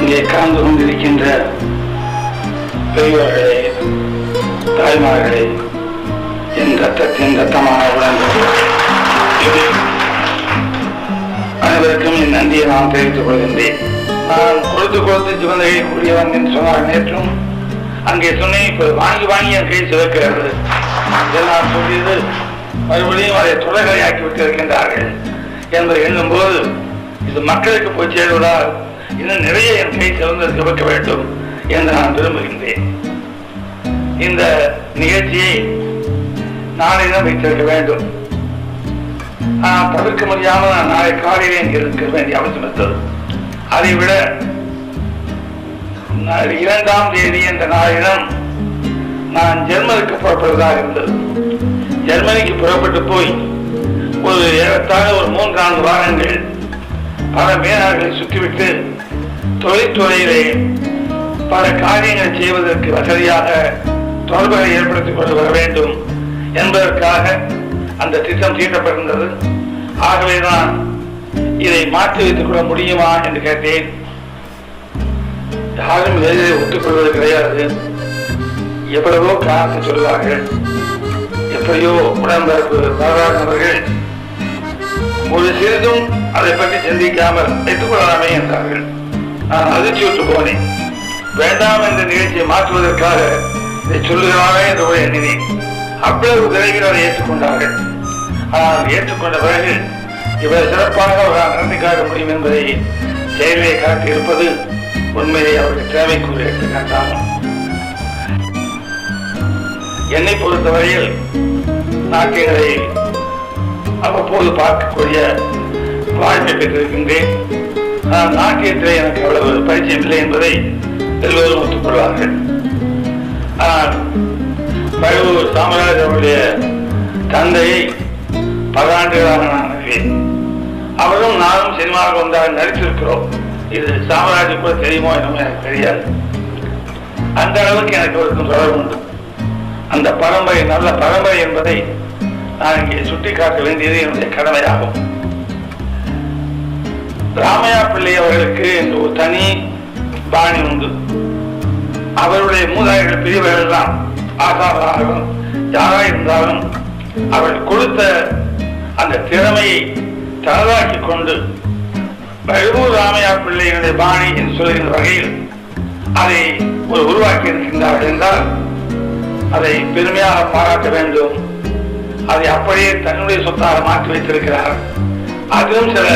இங்கே கலந்து கொண்டிருக்கின்ற பெரியவர்களே, தாய்மார்களே, என் ரத்தத்தின் ரத்தமான உடன்கள் அனைவருக்கும் என் நன்றியை நான் தெரிவித்துக் கொள்கின்றேன். நான் கொடுத்து சிவந்தை கூடியவன் என்று சொன்னார். நேற்றும் அங்கே சொன்னேன், இப்ப வாங்கி என் கை சிவக்கிறது நான் சொல்லியது மறுபடியும் அதை தொடர்கரையாக்கி விட்டிருக்கின்றார்கள் என்பதை எண்ணும்போது இது மக்களுக்கு போய் சேருவதால் இன்னும் நிறைய என் கை சிவக்க வேண்டும் என்று நான் விரும்புகின்றேன். இந்த நிகழ்ச்சியை நாளையிடம் வைத்திருக்க வேண்டும். தவிர்க்க முடியாமல் நான் நாளை காலையிலே இங்கே இருக்க வேண்டிய அவசியம் இருந்தது. அதைவிட 2ஆம் தேதி என்ற நாளிடம் நான் ஜெர்மனிக்கு புறப்படுவதாக இருந்தது. ஜெர்மனிக்கு புறப்பட்டு போய் ஒரு ஏறத்தாழ ஒரு 3-4 வாரங்கள் பல மேலாளர்களை சுற்றிவிட்டு தொழில்துறையிலே பல காரியங்களை செய்வதற்கு வசதியாக தொடர்புகளை ஏற்படுத்திக் கொண்டு வர வேண்டும் என்பதற்காக அந்த திட்டம் தீட்டப்பட்டிருந்தது. ஆகவேதான் இதை மாற்றி வைத்துக் கொள்ள முடியுமா என்று கேட்டேன். யாரும் இதை ஒத்துக்கொள்வது கிடையாது. எவ்வளவோ காரணத்தை சொல்வார்கள். எப்படியோ உடன்பிறப்பு வரலாறுகள் ஒரு சிறிதும் அதை பற்றி சிந்திக்காமல் வைத்துக் கொள்ளலாமே என்றார்கள். நான் அதிர்ச்சியுற்று போனேன். வேண்டாம் என்ற நிகழ்ச்சியை மாற்றுவதற்காக இதை சொல்லுகிறாரே என்று எண்ணினேன். அவ்வளவு விரைவில் அதை ஏற்றுக்கொண்டார்கள். ஆனால் ஏற்றுக்கொண்ட பிறகு இவ்வளவு சிறப்பாக நடத்தி காட்ட முடியும் என்பதை செயலிலே காட்டி இருப்பது உண்மையை அவருக்கு தேவைக்குரிய எடுத்துக்காட்டாகும். என்னை பொறுத்தவரையில் நாட்டியங்களை அவ்வப்போது பார்க்கக்கூடிய வாய்ப்பை பெற்றிருக்கின்றேன். ஆனால் நாட்டியத்திலே எனக்கு அவ்வளவு பரிச்சயம் இல்லை என்பதை எல்லோரும் ஒத்துக்கொள்வார்கள். ஆனால் பழுவூர் சாமராஜ் அவருடைய தந்தையை 10 ஆண்டுகளாக நான் அறிவேன். அவரும் நானும் சினிமாவில் ஒன்றாக நடித்திருக்கிறோம். இது சாமராஜ் கூட தெரியுமோ என்னமோ எனக்கு தெரியாது. அந்த அளவுக்கு எனக்கு அவருக்கும் தொடர்பு உண்டு. அந்த பரம்பரை நல்ல பரம்பரை என்பதை நான் இங்கே சுட்டிக்காட்ட வேண்டியது என்னுடைய கடமையாகும். ராமையா பிள்ளை அவர்களுக்கு என்று ஒரு தனி பாணி உண்டு. அவருடைய மூதாதையர்கள் பெரியவர்கள் தான் ஆசாரம் யாராக இருந்தாலும் அவர் கொடுத்த அந்த திறமையை தனதாக்கி கொண்டு பழுவூர் ராமையா பிள்ளைகளுடைய பாணி என்று சொல்கின்ற வகையில் அதை உருவாக்கி இருக்கின்றார்கள் என்றால் அதை பெருமையாக பாராட்ட வேண்டும். அதை அப்படியே தன்னுடைய சொத்தாக மாற்றி வைத்திருக்கிறார். அதிலும் சில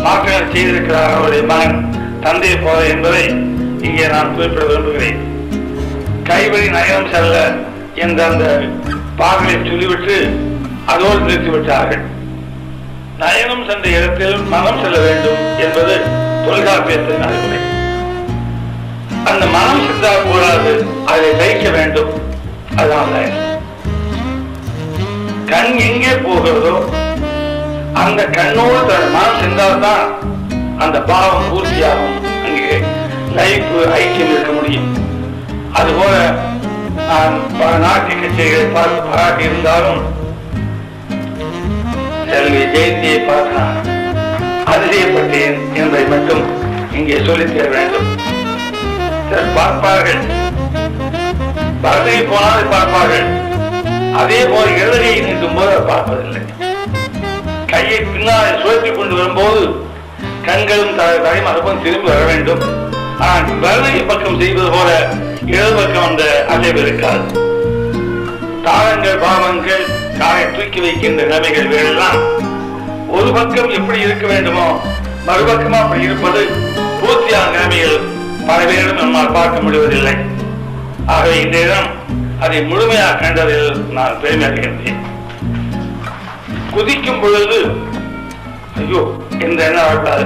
மாற்றங்கள் செய்திருக்கிறார் அவருடைய மகன் தந்தை போல என்பதை இங்கே நான் குறிப்பிட விரும்புகிறேன். கைவழி நயனம் செல்ல என்ற அந்த பாடலை சொல்லிவிட்டு அதோடு நிறுத்திவிட்டார்கள். நயனம் சென்ற இடத்தில் மனம் செல்ல வேண்டும் என்பது தொல்காப்பியத்தின் அறிவுரை. அந்த மனம் சென்றால் கூடாது, அதை தைக்க வேண்டும். அதனால கண் எங்கே போகிறதோ அந்த கண்ணோடு தன் மனம் சென்றால்தான் அந்த பாவம் பூர்த்தியாகும். அங்கே லைஃப் ஐக்கியம் இருக்க முடியும். அதுபோல நான் பல நாட்டிய கச்சேரிகளை பார்த்து பாராட்டி இருந்தாலும் செல்வி ஜெயந்தியை பார்த்து நான் அதிசயப்பட்டேன் என்பதை மட்டும் இங்கே சொல்லித் தர வேண்டும். பார்ப்பார்கள், பரதனை போனால் பார்ப்பார்கள். அதே போல இடதையை நீட்டும் போது அதை பார்ப்பதில்லை. கையை பின்னால் சுழற்றி கொண்டு வரும்போது கண்களும் தலைமரப்பும் திரும்பி வர வேண்டும். ஆனால் வலதை பக்கம் செய்வது போல இடது பக்கம் அந்த அசைவு இருக்காது. தாளங்கள் பாவங்கள் காலை தூக்கி வைக்கின்ற நிலைமைகள் வேறெல்லாம் ஒரு பக்கம் எப்படி இருக்க வேண்டுமோ மறுபக்கமா அப்படி இருப்பது பூர்த்தியான நிலைமைகள் பல பேரும் நம்மால் பார்க்க முடிவதில்லை. ஆகவே இந்த இடம் அதை முழுமையாக கண்டதில் நான் பெருமை அடைகின்றேன். குதிக்கும் பொழுது ஐயோ இந்த என்ன வரக்கூடாது,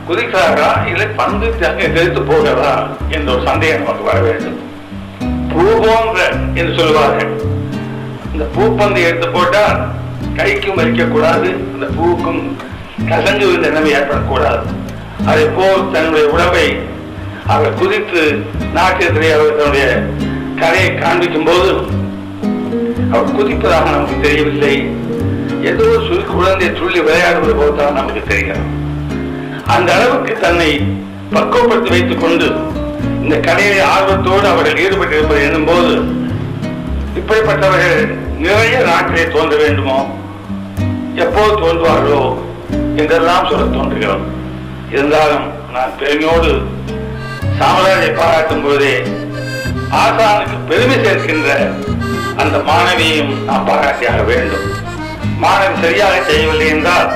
குதிக்கிறாரா இல்லை பந்து தெரித்து போகிறதா என்ற ஒரு சந்தேகம் நமக்கு வர வேண்டும். பூ போன்ற என்று சொல்வார்கள். இந்த பூப்பந்து எடுத்து போட்டால் கைக்கும் வைக்கக்கூடாது, அந்த பூவுக்கும் கசங்கு விழுந்த நிலைமை ஏற்படக்கூடாது. அதே போல் தன்னுடைய உடம்பை அவர் குதித்து நாட்டியத்திலே அவர் தன்னுடைய கரையை காண்பிக்கும் போது அவர் குதிப்பதாக நமக்கு தெரியவில்லை. ஏதோ குழந்தை துள்ளி விளையாடுவது போல்தான் நமக்கு தெரிகிறது. அந்த அளவுக்கு தன்னை பக்குவப்படுத்தி வைத்துக் கொண்டு இந்த கலையிலே ஆர்வத்தோடு அவர்கள் ஈடுபட்டிருப்பதை எண்ணும் போது இப்படிப்பட்டவர்கள் நிறைய நாட்களே தோன்ற வேண்டுமோ, எப்போது தோன்றுவார்களோ என்றெல்லாம் சொல்ல தோன்றுகிறோம். இருந்தாலும் நான் பெருமையோடு சாமராஜை பாராட்டும் போதே ஆசானுக்கு பெருமை சேர்க்கின்ற அந்த மாணவியையும் நாம் பாராட்டியாக வேண்டும். மாணவி சரியாக செய்யவில்லை என்றால்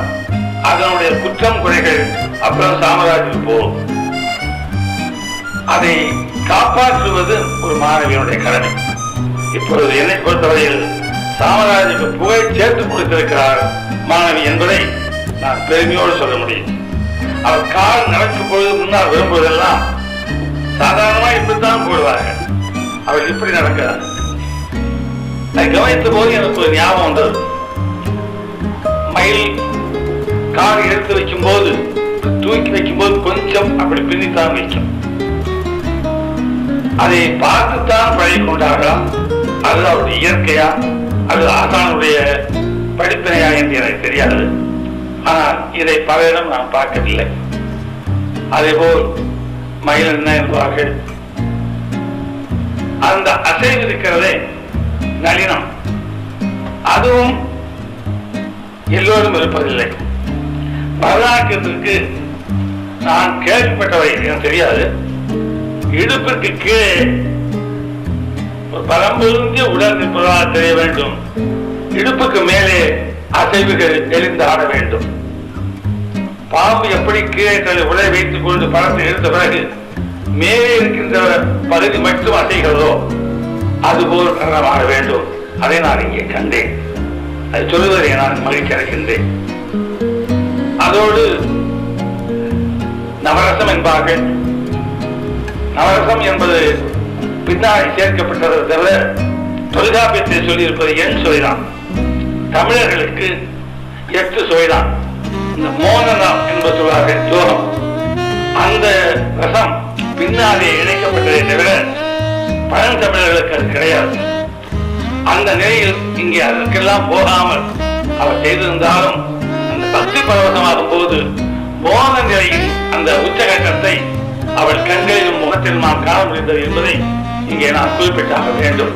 அதனுடைய குற்றம் குறைகள் அப்புறம் சாமராஜுக்கு போகும். அதை காப்பாற்றுவது ஒரு மாணவியினுடைய கடமை. இப்பொழுது என்னை பொறுத்தவரையில் சாமராஜுக்கு புகழ் சேர்த்து கொடுத்திருக்கிறார் மாணவி என்பதை நான் பெருமையோடு சொல்ல முடியும். அவர் கால் நடக்கும் பொழுது முன்னால் விரும்புவதெல்லாம் சாதாரணமா இப்படித்தான் போடுவார்கள். அவர் இப்படி நடக்கிறார். அதை கவனித்த போது எனக்கு ஒரு ஞாபகம் வந்தது. மயில் கால் எடுத்து வைக்கும் போது, தூக்கி வைக்கும் போது கொஞ்சம் அப்படி பின்னித்தான் வைக்கும். அதை பார்த்துத்தான் பழகிக் கொண்டார்களா, அது அவருடைய இயற்கையா, அது ஆசானுடைய படிப்பினையா என்று எனக்கு தெரியாது. ஆனால் இதை பலரிடம் நான் பார்க்கவில்லை. அதேபோல் மயில் என்ன என்பார்கள், அந்த அசைவு இருக்கிறதே நளினம், அதுவும் எல்லோரும் இருப்பதில்லை. பரதநாட்டியத்திற்கு நான் கேள்விப்பட்டவை எனக்கு தெரியாது. இடுப்பிற்கு கீழே ஒரு பரம்பொருந்திய உடல் நிற்பதாக தெரிய வேண்டும். இடுப்புக்கு மேலே அசைவுகள் எழுந்து ஆட வேண்டும். பாம்பு எப்படி கீழே தன்னை உடலை வைத்துக் கொண்டு படத்தை எடுத்த பிறகு மேலே இருக்கின்ற பகுதி மட்டும் அசைகிறதோ அதுபோல் நடனம் ஆட வேண்டும். அதை நான் இங்கே கண்டேன். அதை சொல்வதை நான் மகிழ்ச்சி அடைகின்றேன். அதோடு நவரசம் என்பார்கள். நவரசம் என்பது பின்னாடி சேர்க்கப்பட்டதை தவிர தொல்காப்பியத்தை சொல்லியிருப்பது எண் சுவைதான். தமிழர்களுக்கு 8 சுவைதான். இந்த மோனனம் என்பது சொல்வார்கள் யோகம். அந்த ரசம் பின்னாலே இணைக்கப்பட்டதை தவிர பழந்தமிழர்களுக்கு அது கிடையாது. அந்த நிலையில் இங்கே அதற்கெல்லாம் போகாமல் அவர் செய்திருந்தாலும் அந்த பக்தி பரவசமாகும் போது மோன நிலையில் அந்த உச்சகட்டத்தை அவள் கண்களிலும் முகத்தில் நாம் காண முடிந்தது என்பதை இங்கே நான் குறிப்பிட்டாக வேண்டும்.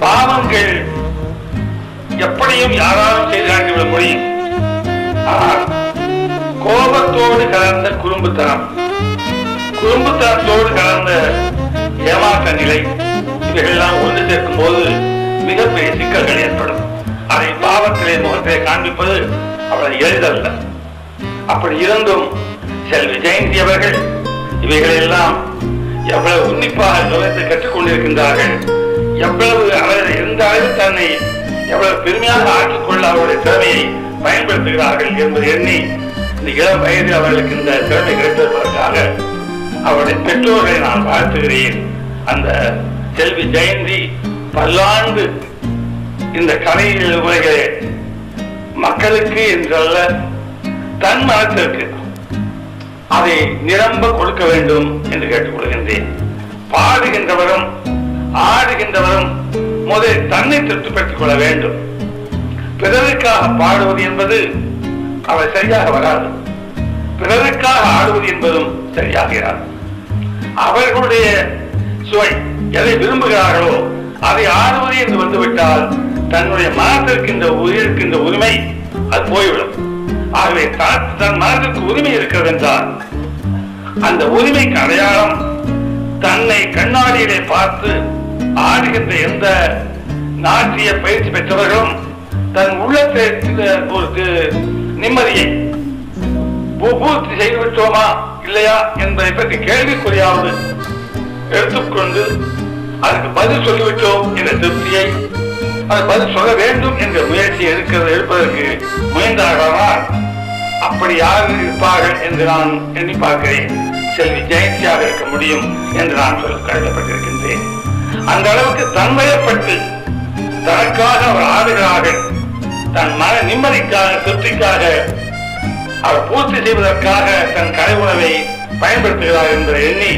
பாவங்கள் எப்படியும் யாராலும் செய்து காட்டிவிட முடியும். ஆனால் கோபத்தோடு கலந்த குறும்புத்தனம், குறும்புத்தனத்தோடு கலந்த ஏமாற்ற நிலை, இவைகளெல்லாம் ஒன்று சேர்க்கும் போது மிகப்பெரிய சிக்கல்கள் ஏற்படும். அதை பாவத்திலே முகத்திலே காண்பிப்பது அவளை எளிதல்ல. அப்படி இருந்தும் செல்வி ஜெயந்தி அவர்கள் இவைகளெல்லாம் எவ்வளவு உன்னிப்பாக கவனத்தை கற்றுக் கொண்டிருக்கின்றார்கள், எவ்வளவு அவர் எந்த அளவில் தன்னை எவ்வளவு பெருமையாக ஆக்கிக் கொள்ள அவருடைய திறமையை பயன்படுத்துகிறார்கள் என்பதை எண்ணி இந்த இளம் வயதில் அவர்களுக்கு இந்த திறமை கிடைப்பதற்காக அவருடைய பெற்றோர்களை நான் வாழ்த்துகிறேன். அந்த செல்வி ஜெயந்தி பல்லாண்டு இந்த கலையில் உலகிலே மக்களுக்கு என்றல்ல தன் மனத்திற்கு அதை நிரம்ப கொடுக்க வேண்டும் என்று கேட்டுக்கொள்கின்றேன். பாடுகின்றவரும் ஆடுகின்றவரும் முதலில் தன்னை திருப்திப்படுத்திக் கொள்ள வேண்டும். பிறருக்காக பாடுவது என்பது அவர் சரியாக வராது. பிறருக்காக ஆடுவது என்பதும் சரியாக இராது. அவர்களுடைய சுவை எதை விரும்புகிறார்களோ அதை ஆடுவது என்று வந்துவிட்டால் தன்னுடைய மனத்திற்கின்ற உயிருக்கின்ற உரிமை அது போய்விடும். ஆகவே தன் மனதிற்கு உரிமை இருக்கிறது என்றால் அந்த உரிமைக்கு அடையாளம் தன்னை கண்ணாடியிலே பார்த்து ஆடுகின்ற எந்த நாட்டிய பயிற்சி பெற்றவர்களும் தன் உள்ளத்தை ஒரு நிம்மதியை பூர்த்தி செய்துவிட்டோமா இல்லையா என்பதை பற்றி கேள்விக்குறியாவது எடுத்துக்கொண்டு அதுக்கு பதில் சொல்லிவிட்டோம் என்ற திருப்தியை, அது பதில் சொல்ல வேண்டும் என்ற முயற்சியை எடுப்பதற்கு முயன்றார்களால் அப்படி யார் இருப்பார்கள் என்று நான் எண்ணி பார்க்கிறேன். செல்வி ஜெயந்தியாக இருக்க முடியும் என்று நான் சொல்ல கடமைப்பட்டிருக்கின்றேன். அந்த அளவுக்கு தன்மையப்பட்டு தனக்காக அவர் ஆடுகிறார்கள். தன் மன நிம்மதிக்காக திருப்திக்காக அவர் பூர்த்தி செய்வதற்காக தன் கலை உணவை பயன்படுத்துகிறார் என்பதை எண்ணி